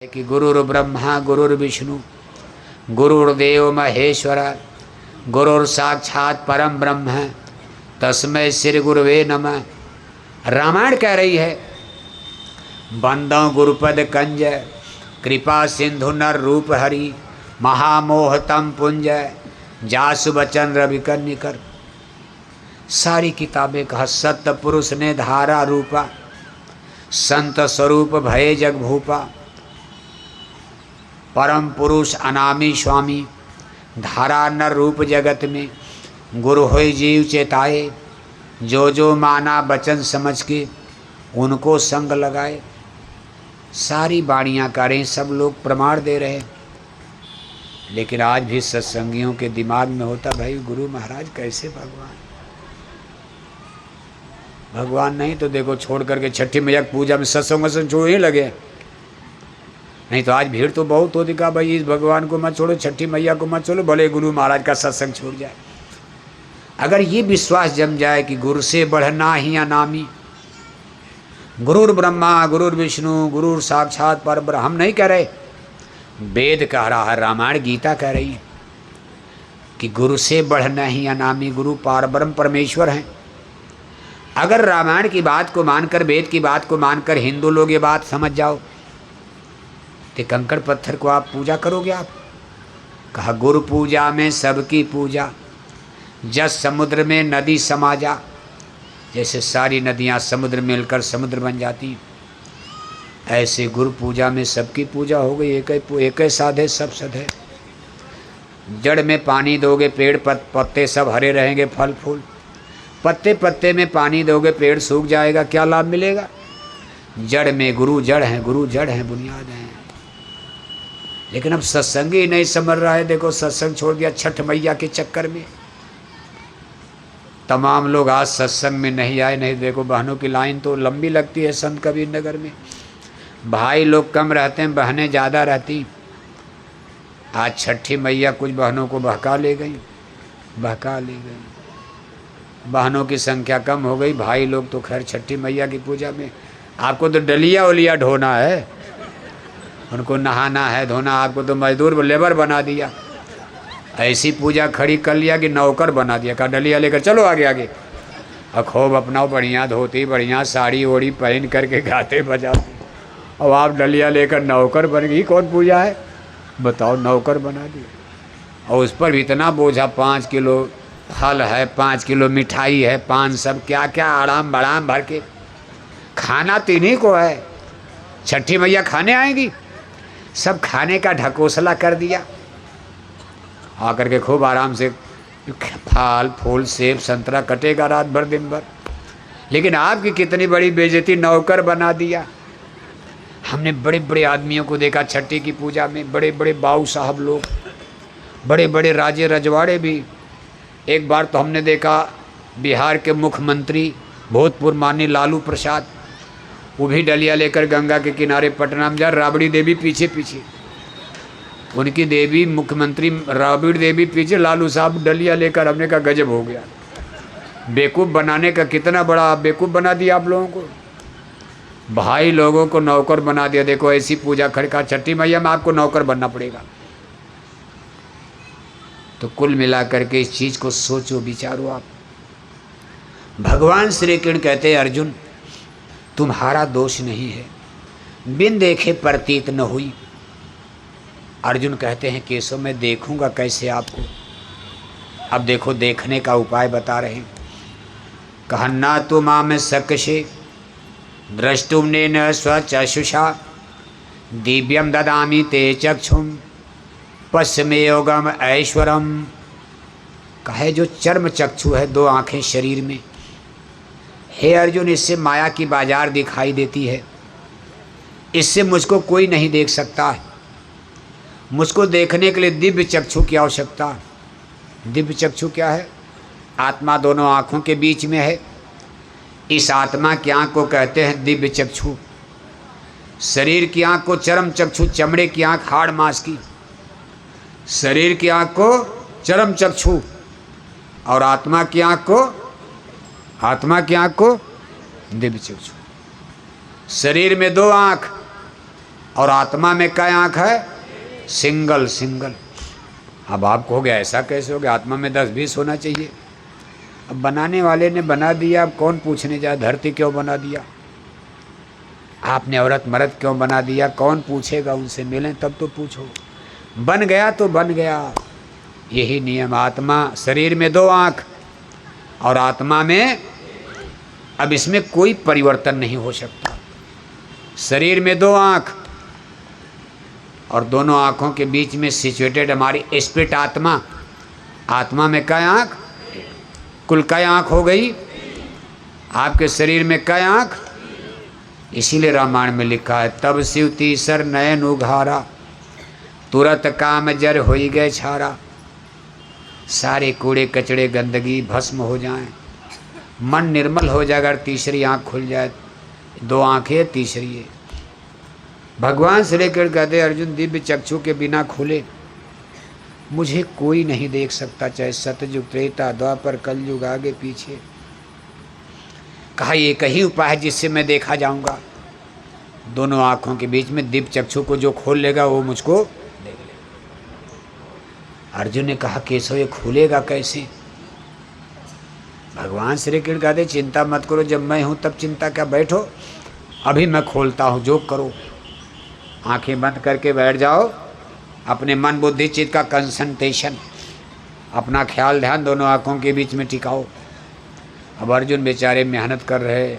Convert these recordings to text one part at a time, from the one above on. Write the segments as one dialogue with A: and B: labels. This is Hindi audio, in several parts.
A: कि गुरुर्ब्रह्मा गुरुर्विष्णु गुरुर्देव महेश्वर गुरुर्साक्षात परम ब्रह्म तस्मै श्री गुरुवे नमः। रामायण कह रही है बंदों गुरुपद कंज कृपा सिंधु नर रूप हरि महामोहतम पुंज जासु बचन रवि कर। सारी किताबें कहा सत्य पुरुष ने धारा रूपा संत स्वरूप भये जग भूपा परम पुरुष अनामी स्वामी धारा नर रूप जगत में गुरु होय जीव चेताए जो जो माना बचन समझ के उनको संग लगाए। सारी बाणियाँ करें सब लोग प्रमाण दे रहे, लेकिन आज भी सत्संगियों के दिमाग में होता भाई गुरु महाराज कैसे भगवान नहीं तो देखो छोड़ करके छठी मैया पूजा में सत्संग छोड़ ही लगे। नहीं तो आज भीड़ तो बहुत होती का भाई इस भगवान को मत छोड़ो छठी मैया को मत छोड़ो भले गुरु महाराज का सत्संग छूट जाए। अगर ये विश्वास जम जाए कि गुरु से बढ़ना ही अनामी, गुरुर ब्रह्मा गुरुर विष्णु गुरुर साक्षात पर ब्रह्म, हम नहीं कह रहे, वेद कह रहा है, रामायण गीता कह रही है कि गुरु से बढ़ना ही अनामी, गुरु पार ब्रह्म परमेश्वर हैं। अगर रामायण की बात को मानकर वेद की बात को मानकर हिंदू लोग ये बात समझ जाओ तो कंकड़ पत्थर को आप पूजा करोगे। आप कहा गुरु पूजा में सबकी पूजा जस समुद्र में नदी समा जा, जैसे सारी नदियाँ समुद्र में मिलकर समुद्र बन जाती, ऐसे गुरु पूजा में सबकी पूजा हो गई। एक साधे सब सधे। जड़ में पानी दोगे पेड़ पत्ते सब हरे रहेंगे, फल फूल। पत्ते पत्ते में पानी दोगे पेड़ सूख जाएगा, क्या लाभ मिलेगा। जड़ में गुरु जड़ हैं, गुरु जड़ हैं, बुनियाद हैं। लेकिन अब सत्संग ही नहीं समझ रहा है। देखो सत्संग छोड़ दिया छठ मैया के चक्कर में, तमाम लोग आज सत्संग में नहीं आए। नहीं देखो बहनों की लाइन तो लंबी लगती है संत कबीर नगर में, भाई लोग कम रहते हैं, बहनें ज़्यादा रहती। आज छठी मैया कुछ बहनों को बहका ले गई। बहनों की संख्या कम हो गई, भाई लोग तो खैर छठी मैया की पूजा में आपको तो डलिया उलिया ढोना है, उनको नहाना है धोना, आपको तो मजदूर लेबर बना दिया। ऐसी पूजा खड़ी कर लिया कि नौकर बना दिया, कहा डलिया लेकर चलो आगे आगे। और खूब अपना बढ़िया धोती बढ़िया साड़ी ओड़ी पहन करके गाते बजाते, और आप डलिया लेकर नौकर बन गई। कौन पूजा है बताओ, नौकर बना दिया। और उस पर भी इतना बोझा, 5 किलो फल है, 5 किलो मिठाई है, पान सब क्या क्या आराम बड़ाम भर के। खाना तिन्हीं को है, छठी मैया खाने आएंगी, सब खाने का ढकोसला कर दिया। आकर के खूब आराम से फल फूल सेब संतरा कटेगा रात भर दिन भर। लेकिन आपकी कितनी बड़ी बेइज्जती, नौकर बना दिया। हमने बड़े बड़े आदमियों को देखा छठी की पूजा में, बड़े बड़े बाऊ साहब लोग, बड़े बड़े राजे रजवाड़े भी। एक बार तो हमने देखा बिहार के मुख्यमंत्री भूतपूर्व माननीय लालू प्रसाद, वो भी डलिया लेकर गंगा के किनारे पटना में जा, राबड़ी देवी पीछे पीछे, उनकी देवी मुख्यमंत्री राबड़ी देवी पीछे, लालू साहब डलिया लेकर। हमने कहा गजब हो गया, बेवकूफ़ बनाने का कितना बड़ा बेवकूफ़ बना दिया आप लोगों को। भाई लोगों को नौकर बना दिया। देखो ऐसी पूजा खड़का छठी मैया में आपको नौकर बनना पड़ेगा। तो कुल मिलाकर के इस चीज़ को सोचो विचारो आप। भगवान श्री कृष्ण कहते हैं अर्जुन तुम्हारा दोष नहीं है, बिन देखे प्रतीत न हुई। अर्जुन कहते हैं केशव मैं देखूंगा कैसे आपको। अब देखो देखने का उपाय बता रहे हैं। कहन्ना तो माँ में सकशे द्रष्टुमने न स्वचक्षुषा दिव्यम ददामि ते चक्षुम पश्चिमे योगम ऐश्वरम। कहे जो चर्म चक्षु है, 2 आँखें शरीर में, हे अर्जुन इससे माया की बाजार दिखाई देती है, इससे मुझको कोई नहीं देख सकता है। मुझको देखने के लिए दिव्य चक्षु की आवश्यकता है। दिव्य चक्षु क्या है? आत्मा दोनों आँखों के बीच में है। इस आत्मा की आँख को कहते हैं दिव्य चक्षु। शरीर की आँख को चरम चक्षु, चमड़े की आँख हाड़ मांस की, शरीर की आँख को चरम चक्षु, और आत्मा की आँख को दिव्य चक्षु। शरीर में 2 आँख और आत्मा में क्या आँख है? Single single. अब आपको हो गया ऐसा कैसे हो गया? आत्मा में 10-20 होना चाहिए। अब बनाने वाले ने बना दिया, अब कौन पूछने जाए धरती क्यों बना दिया, आपने औरत मर्द क्यों बना दिया, कौन पूछेगा? उनसे मिलें तब तो पूछो। बन गया तो बन गया, यही नियम। आत्मा शरीर में 2 आँख और आत्मा में, अब इसमें कोई परिवर्तन नहीं हो सकता। शरीर में 2 आँख और दोनों आँखों के बीच में सिचुएटेड हमारी स्पिरिट आत्मा। आत्मा में क्या आँख? कुल क्या आँख हो गई? आपके शरीर में क्या आँख? इसीलिए रामायण में लिखा है, तब शिव तीसर नयन उघारा, तुरत काम जर होई गए छारा। सारे कूड़े कचड़े गंदगी भस्म हो जाएं, मन निर्मल हो जाए अगर तीसरी आँख खुल जाए। 2 आँखें, तीसरी है। भगवान श्री कृष्ण कहते अर्जुन, दिव्य चक्षु के बिना खुले मुझे कोई नहीं देख सकता, चाहे सतयुग त्रेता द्वापर कलयुग आगे पीछे। कहा एक ही उपाय है जिससे मैं देखा जाऊंगा। दोनों आँखों के बीच में दिव्य चक्षु को जो खोल लेगा वो मुझको देख लेगा। अर्जुन ने कहा केशव ये खुलेगा कैसे? भगवान श्री कृष्ण कहते चिंता मत करो, जब मैं हूँ तब चिंता क्या, बैठो अभी मैं खोलता हूँ, जो करो। आंखें बंद करके बैठ जाओ, अपने मन बुद्धि चित्त का कंसंट्रेशन, अपना ख्याल ध्यान दोनों आँखों के बीच में टिकाओ। अब अर्जुन बेचारे मेहनत कर रहे,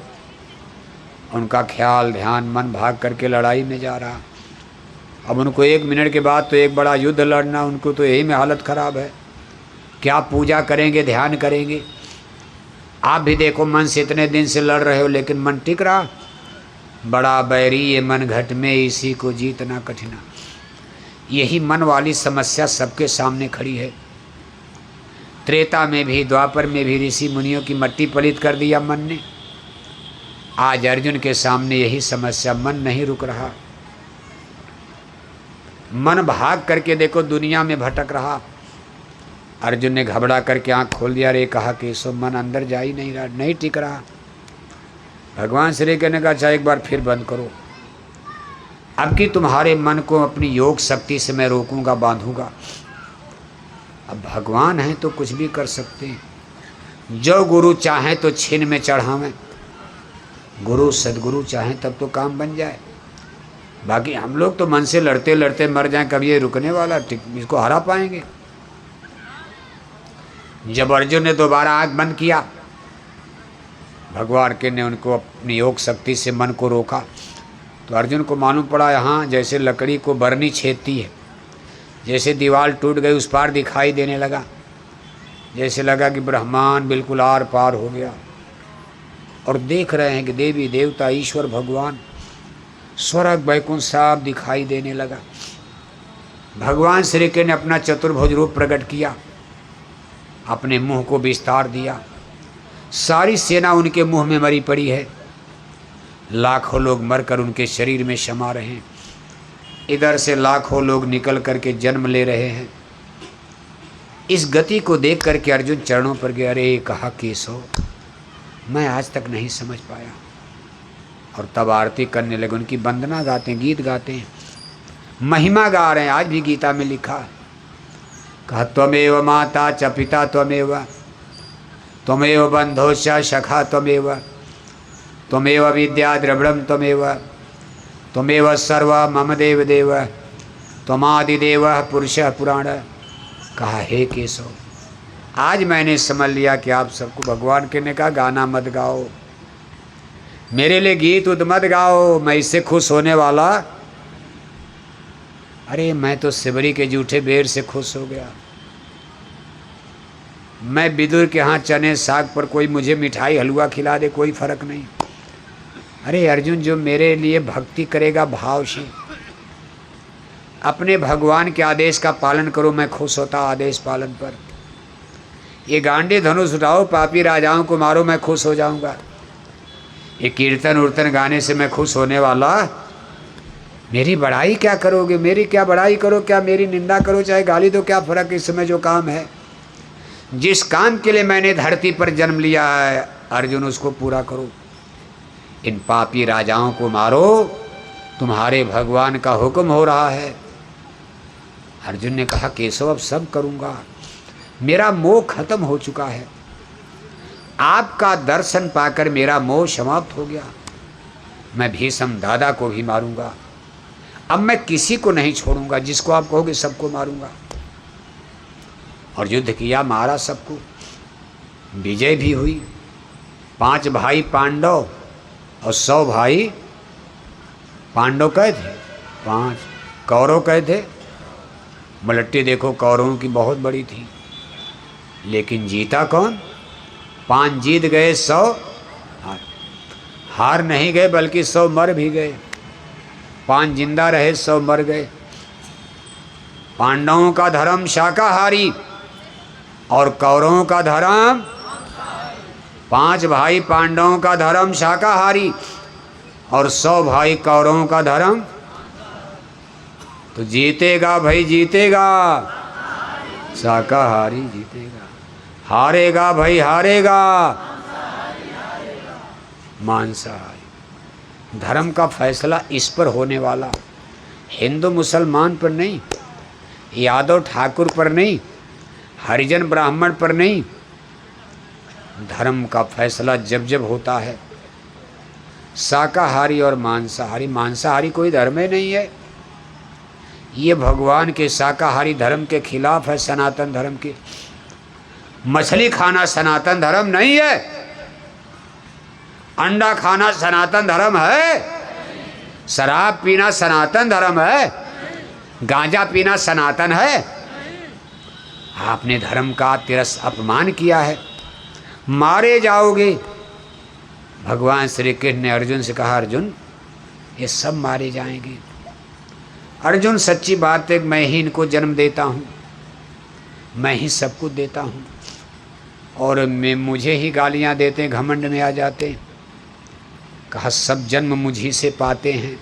A: उनका ख्याल ध्यान मन भाग करके लड़ाई में जा रहा। अब उनको 1 मिनट के बाद तो एक बड़ा युद्ध लड़ना, उनको तो यही में हालत ख़राब है। क्या पूजा करेंगे, ध्यान करेंगे? आप भी देखो मन से इतने दिन से लड़ रहे हो लेकिन मन टिक रहा। बड़ा बैरी ये मन घट में, इसी को जीतना कठिना। यही मन वाली समस्या सबके सामने खड़ी है। त्रेता में भी द्वापर में भी ऋषि मुनियों की मट्टी पलित कर दिया मन ने। आज अर्जुन के सामने यही समस्या, मन नहीं रुक रहा। मन भाग करके देखो दुनिया में भटक रहा। अर्जुन ने घबरा करके आंख खोल दिया। रे कहा कि सो मन अंदर जा ही नहीं रहा, नहीं टिक रहा। भगवान श्री कृष्ण ने कहा अच्छा एक बार फिर बंद करो, अब कि तुम्हारे मन को अपनी योग शक्ति से मैं रोकूंगा, बांधूंगा। अब भगवान हैं तो कुछ भी कर सकते हैं। जो गुरु चाहे तो छिन में चढ़ावें, गुरु सदगुरु चाहें तब तो काम बन जाए। बाकी हम लोग तो मन से लड़ते लड़ते मर जाएं, कभी ये रुकने वाला, इसको हरा पाएंगे? जब अर्जुन ने दोबारा आंख बंद किया, भगवान के ने उनको अपनी योग शक्ति से मन को रोका, तो अर्जुन को मालूम पड़ा यहाँ जैसे लकड़ी को बरनी छेदती है, जैसे दीवार टूट गई उस पार दिखाई देने लगा, जैसे लगा कि ब्रह्मांड बिल्कुल आर पार हो गया। और देख रहे हैं कि देवी देवता ईश्वर भगवान स्वर्ग वैकुंठ साफ दिखाई देने लगा। भगवान श्री कृष्ण ने अपना चतुर्भुज रूप प्रकट किया, अपने मुंह को विस्तार दिया। सारी सेना उनके मुंह में मरी पड़ी है, लाखों लोग मरकर उनके शरीर में समा रहे हैं। इधर से लाखों लोग निकल करके जन्म ले रहे हैं। इस गति को देख करके अर्जुन चरणों पर गया। अरे कहा केशव मैं आज तक नहीं समझ पाया। और तब आरती करने लगे, उनकी वंदना गाते हैं, गीत गाते हैं, महिमा गा रहे हैं। आज भी गीता में लिखा, कहा त्वमेव माता च पिता त्वमेव, त्वमेव बंधो च सखा त्वमेव, त्वमेव विद्या द्रविड़म त्वमेव, त्वमेव सर्व मम देव देव, त्वमादिदेव पुरुषः पुराण। कहा हे केशव आज मैंने समझ लिया कि आप सबको भगवान के ने कहा गाना मत गाओ, मेरे लिए गीत उद मत गाओ, मैं इससे खुश होने वाला। अरे मैं तो सिबरी के जूठे बेर से खुश हो गया। मैं विदुर के यहाँ चने साग पर कोई मुझे मिठाई हलवा खिला दे, कोई फर्क नहीं। अरे अर्जुन जो मेरे लिए भक्ति करेगा भाव से, अपने भगवान के आदेश का पालन करो, मैं खुश होता आदेश पालन पर। ये गांडे धनुष उठाओ, पापी राजाओं को मारो, मैं खुश हो जाऊंगा। ये कीर्तन उर्तन गाने से मैं खुश होने वाला। मेरी बड़ाई क्या करोगे, मेरी क्या बड़ाई करो, क्या मेरी निंदा करो, चाहे गाली दो, क्या फर्क। इस समय जो काम है, जिस काम के लिए मैंने धरती पर जन्म लिया है अर्जुन उसको पूरा करो। इन पापी राजाओं को मारो, तुम्हारे भगवान का हुक्म हो रहा है। अर्जुन ने कहा केशव अब सब करूँगा, मेरा मोह खत्म हो चुका है, आपका दर्शन पाकर मेरा मोह समाप्त हो गया। मैं भीष्म दादा को भी मारूंगा, अब मैं किसी को नहीं छोड़ूंगा, जिसको आप कहोगे सबको मारूंगा। और युद्ध किया, मारा सबको, विजय भी हुई। 5 भाई पांडव और 100 भाई पांडव कहे थे, 5 कौरव कहे थे। मलट्टी देखो कौरवों की बहुत बड़ी थी, लेकिन जीता कौन? 5 जीत गए, 100 हार नहीं गए, बल्कि 100 मर भी गए। 5 जिंदा रहे, 100 मर गए। पांडवों का धर्म शाकाहारी और कौरवों का धर्म, 5 भाई पांडवों का धर्म शाकाहारी और 100 भाई कौरवों का धर्म। तो जीतेगा भाई, जीतेगा शाकाहारी जीतेगा, हारेगा भाई हारेगा मांसाहारी। धर्म का फैसला इस पर होने वाला, हिंदू मुसलमान पर नहीं, यादव ठाकुर पर नहीं, हरिजन ब्राह्मण पर नहीं। धर्म का फैसला जब जब होता है शाकाहारी और मांसाहारी, मांसाहारी कोई धर्म ही नहीं है, ये भगवान के शाकाहारी धर्म के खिलाफ है, सनातन धर्म के। मछली खाना सनातन धर्म नहीं है, अंडा खाना सनातन धर्म है, शराब पीना सनातन धर्म है, गांजा पीना सनातन है। आपने धर्म का अपमान किया है, मारे जाओगे। भगवान श्री कृष्ण ने अर्जुन से कहा, अर्जुन ये सब मारे जाएंगे। अर्जुन सच्ची बात है, मैं ही इनको जन्म देता हूँ, मैं ही सबको देता हूँ, और मुझे ही गालियाँ देते, घमंड में आ जाते। कहा सब जन्म मुझी से पाते हैं,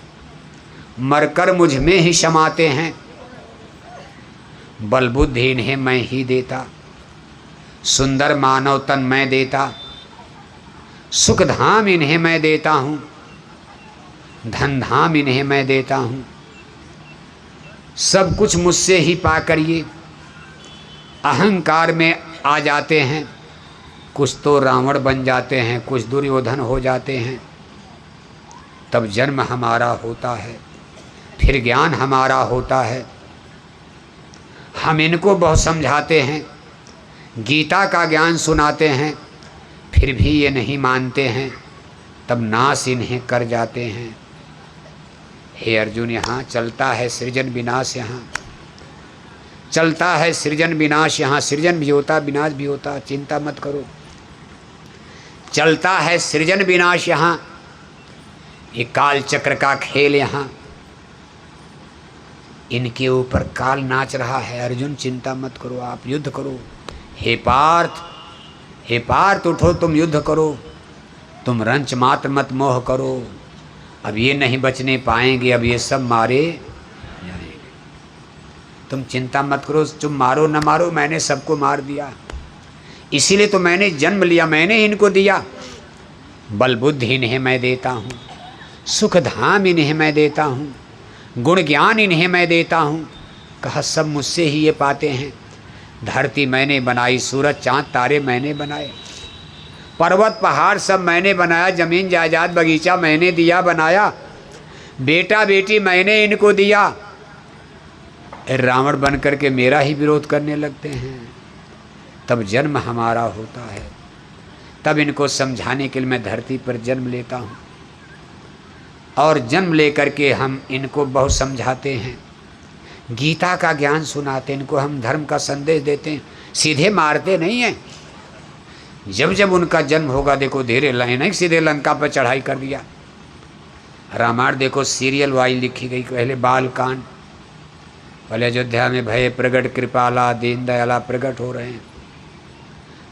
A: मरकर मुझ में ही समाते हैं। बल बुद्धि इन्हें मैं ही देता, सुंदर मानव तन मैं देता, सुख धाम इन्हें मैं देता हूँ, धन धाम इन्हें मैं देता हूँ। सब कुछ मुझसे ही पाकर ये अहंकार में आ जाते हैं। कुछ तो रावण बन जाते हैं, कुछ दुर्योधन हो जाते हैं। तब जन्म हमारा होता है, फिर ज्ञान हमारा होता है। हम इनको बहुत समझाते हैं, गीता का ज्ञान सुनाते हैं, फिर भी ये नहीं मानते हैं। तब नाश इन्हें कर जाते हैं। हे अर्जुन, यहाँ चलता है सृजन विनाश, यहाँ चलता है सृजन विनाश, यहाँ सृजन भी होता विनाश भी होता, चिंता मत करो। चलता है सृजन विनाश यहाँ, ये काल चक्र का खेल यहाँ, इनके ऊपर काल नाच रहा है। अर्जुन चिंता मत करो, आप युद्ध करो। हे पार्थ, हे पार्थ उठो, तुम युद्ध करो, तुम रंच मात्र मत मोह करो। अब ये नहीं बचने पाएंगे, अब ये सब मारे जाएंगे। तुम चिंता मत करो, तुम मारो न मारो, मैंने सबको मार दिया, इसीलिए तो मैंने जन्म लिया, मैंने इनको दिया। बल बुद्धि इन्हें मैं देता हूँ, सुख धाम इन्हें मैं देता हूँ, गुण ज्ञान इन्हें मैं देता हूँ। कहा सब मुझसे ही ये पाते हैं। धरती मैंने बनाई, सूरज चाँद तारे मैंने बनाए, पर्वत पहाड़ सब मैंने बनाया, जमीन जायदाद बगीचा मैंने दिया बनाया, बेटा बेटी मैंने इनको दिया। रावण बन करके मेरा ही विरोध करने लगते हैं। तब जन्म हमारा होता है, तब इनको समझाने के लिए मैं धरती पर जन्म लेता हूँ, और जन्म लेकर के हम इनको बहुत समझाते हैं, गीता का ज्ञान सुनाते हैं, इनको हम धर्म का संदेश देते हैं, सीधे मारते नहीं हैं। जब जब उनका जन्म होगा, देखो धीरे नहीं सीधे लंका पर चढ़ाई कर दिया। रामायण देखो सीरियल वाइज लिखी गई। पहले बाल कांड, पहले अयोध्या में भय प्रगट कृपाला दीन दयाला प्रगट हो रहे हैं,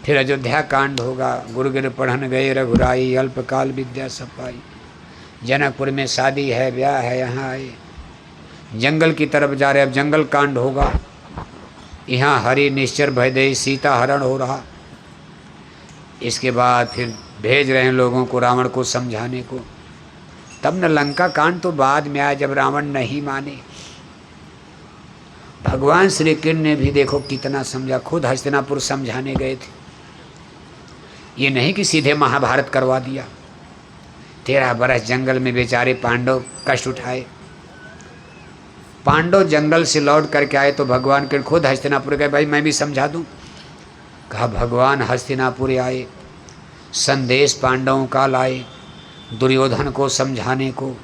A: फिर अयोध्या कांड होगा, गुरुगिर पढ़न गए रघुराई, अल्पकाल विद्या सब पाई। जनकपुर में शादी है, ब्याह है, यहाँ आए, जंगल की तरफ जा रहे, अब जंगल कांड होगा। यहाँ हरि निश्चर भयदयी सीता हरण हो रहा। इसके बाद फिर भेज रहे हैं लोगों को रावण को समझाने को। तब न लंका कांड तो बाद में आया जब रावण नहीं माने। भगवान श्री कृष्ण ने भी देखो कितना समझा, खुद हस्तिनापुर समझाने गए थे। ये नहीं कि सीधे महाभारत करवा दिया। 13 बरस जंगल में बेचारे पांडव कष्ट उठाए। पांडव जंगल से लौट करके आए तो भगवान कृष्ण खुद हस्तिनापुर गए, भाई मैं भी समझा दूं। कहा भगवान हस्तिनापुर आए, संदेश पांडवों का लाए, दुर्योधन को समझाने को,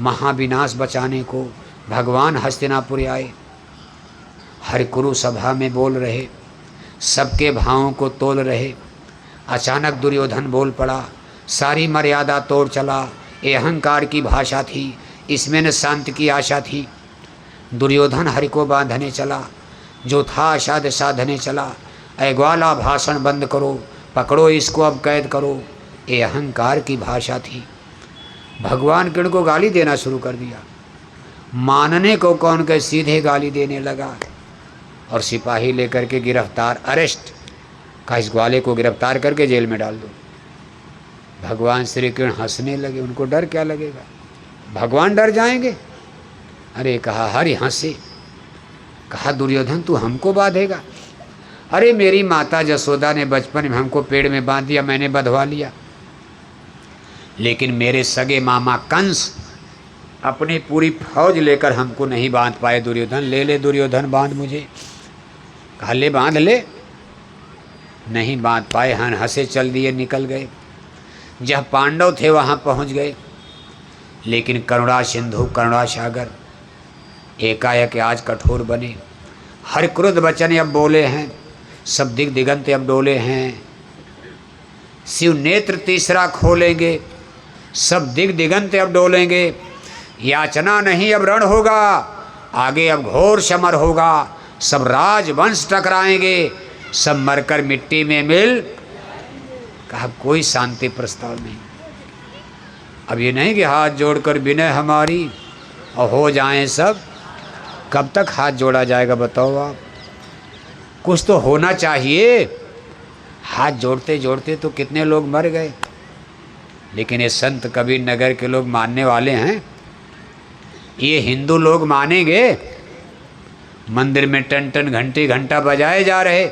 A: महाविनाश बचाने को भगवान हस्तिनापुर आए। हरिकुरु सभा में बोल रहे, सबके भावों को तोल रहे। अचानक दुर्योधन बोल पड़ा, सारी मर्यादा तोड़ चला। ये अहंकार की भाषा थी, इसमें न शांति की आशा थी। दुर्योधन हरि को बांधने चला, जो था अषाद साधने चला। ऐ ग्वाला भाषण बंद करो, पकड़ो इसको अब कैद करो। ये अहंकार की भाषा थी। भगवान कृष्ण को गाली देना शुरू कर दिया। मानने को कौन कहे, सीधे गाली देने लगा। और सिपाही लेकर के गिरफ्तार, अरेस्ट का, इस ग्वाले को गिरफ्तार करके जेल में डाल दो। भगवान श्री कृष्ण हंसने लगे, उनको डर क्या लगेगा, भगवान डर जाएंगे। अरे कहा हरि हंसे। कहा दुर्योधन तू हमको बांधेगा? अरे मेरी माता जसोदा ने बचपन में हमको पेड़ में बांध दिया, मैंने बंधवा लिया। लेकिन मेरे सगे मामा कंस अपनी पूरी फौज लेकर हमको नहीं बांध पाए। दुर्योधन ले ले दुर्योधन बांध मुझे। कहा ले बांध ले। नहीं बांध पाए, हंसे चल दिए, निकल गए। जहाँ पांडव थे वहाँ पहुँच गए। लेकिन करुणा सिंधु करुणा सागर एकाएक आज कठोर बने। हर क्रोध वचन अब बोले हैं, सब दिग दिगंत अब डोले हैं। शिव नेत्र तीसरा खोलेंगे, सब दिग दिगंत अब डोलेंगे। याचना नहीं अब रण होगा, आगे अब घोर समर होगा। सब राजवंश टकराएंगे, सब मरकर मिट्टी में मिल। कहा कोई शांति प्रस्ताव नहीं। अब ये नहीं कि हाथ जोड़कर विनय हमारी और हो जाएं सब। कब तक हाथ जोड़ा जाएगा बताओ आप? कुछ तो होना चाहिए। हाथ जोड़ते जोड़ते तो कितने लोग मर गए। लेकिन ये संत कबीर नगर के लोग मानने वाले हैं। ये हिंदू लोग मानेंगे? मंदिर में टन टन घंटे घंटा बजाए जा रहे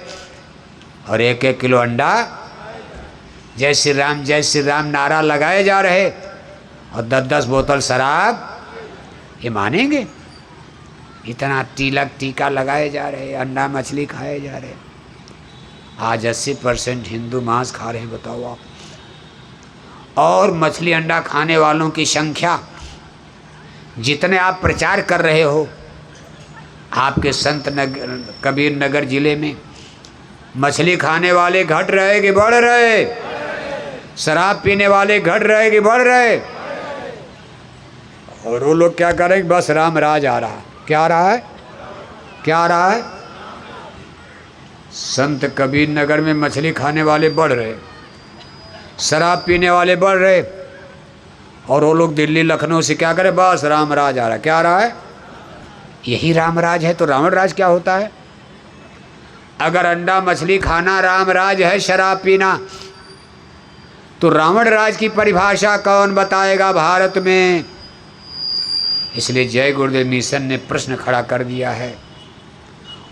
A: और 1-1 किलो अंडा, जय श्री राम नारा लगाए जा रहे और 10-10 बोतल शराब, ये मानेंगे? इतना तिलक टीका लगाए जा रहे, अंडा मछली खाए जा रहे। आज 80% हिंदू मांस खा रहे हैं, बताओ आप। और मछली अंडा खाने वालों की संख्या जितने आप प्रचार कर रहे हो, आपके संत नगर कबीर नगर जिले में मछली खाने वाले घट रहे कि बढ़ रहे? शराब पीने वाले घट रहे कि बढ़ रहे? और वो लोग क्या करेंगे? बस राम राज आ रहा। क्या आ रहा है? क्या आ रहा है? संत कबीर नगर में मछली खाने वाले बढ़ रहे, शराब पीने वाले बढ़ रहे, और वो लोग दिल्ली लखनऊ से क्या करें? बस राम राज आ रहा। क्या आ रहा है? यही राम राज है। तो रावण राज क्या होता है? अगर अंडा मछली खाना राम राज है, शराब पीना, तो रावण राज की परिभाषा कौन बताएगा भारत में? इसलिए जय गुरुदेव मिशन ने प्रश्न खड़ा कर दिया है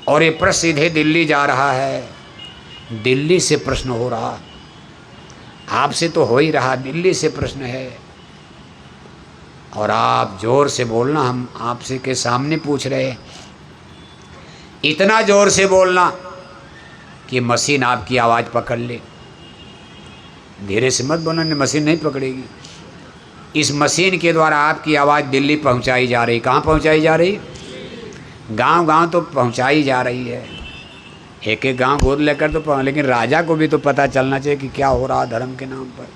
A: और ये प्रश्न सीधे दिल्ली जा रहा है। दिल्ली से प्रश्न हो रहा, आपसे तो हो ही रहा, दिल्ली से प्रश्न है। और आप जोर से बोलना, हम आपसे के सामने पूछ रहे हैं। इतना जोर से बोलना कि मशीन आपकी आवाज़ पकड़ ले। धीरे से मत बोलना, मशीन नहीं पकड़ेगी। इस मशीन के द्वारा आपकी आवाज़ दिल्ली पहुंचाई जा रही। कहाँ पहुंचाई जा रही? गांव-गांव तो पहुंचाई जा रही है। एक एक गांव गोद लेकर तो लेकिन राजा को भी तो पता चलना चाहिए कि क्या हो रहा धर्म के नाम पर।